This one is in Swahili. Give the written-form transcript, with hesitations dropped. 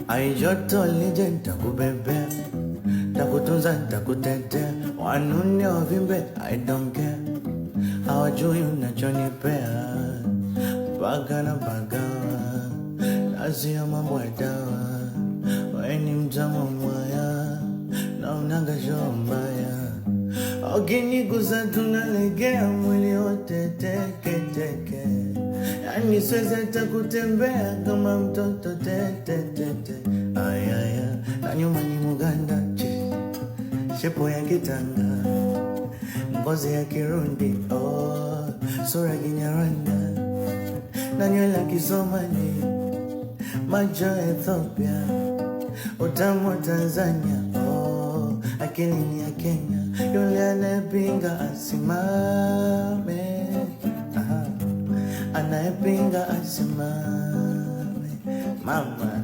Ai joto lije nitakubebea, takutunza nitakutetea, wanune wavimbe I don't care, hawajui unachonipea. Baga na bagawa, nazi ya mambo ya dawa, wewe ni mtamu mwaya, na unanga show mbaya. Ukinigusa tunalegea mwili wote teke teke, yani siwezi hata kutembea kama mtoto tete tete. Ayaya, na nyuma ni Muganda, shepo ya kitanga, ngozi ya Kirundi, oh, sura Kinyarwanda, na nywele ya Kisomali, macho ya Ethiopia, utamu wa Tanzania, oh, akili ni ya Kenya. Yule anayepinga asimame, anayepinga asimame, mama.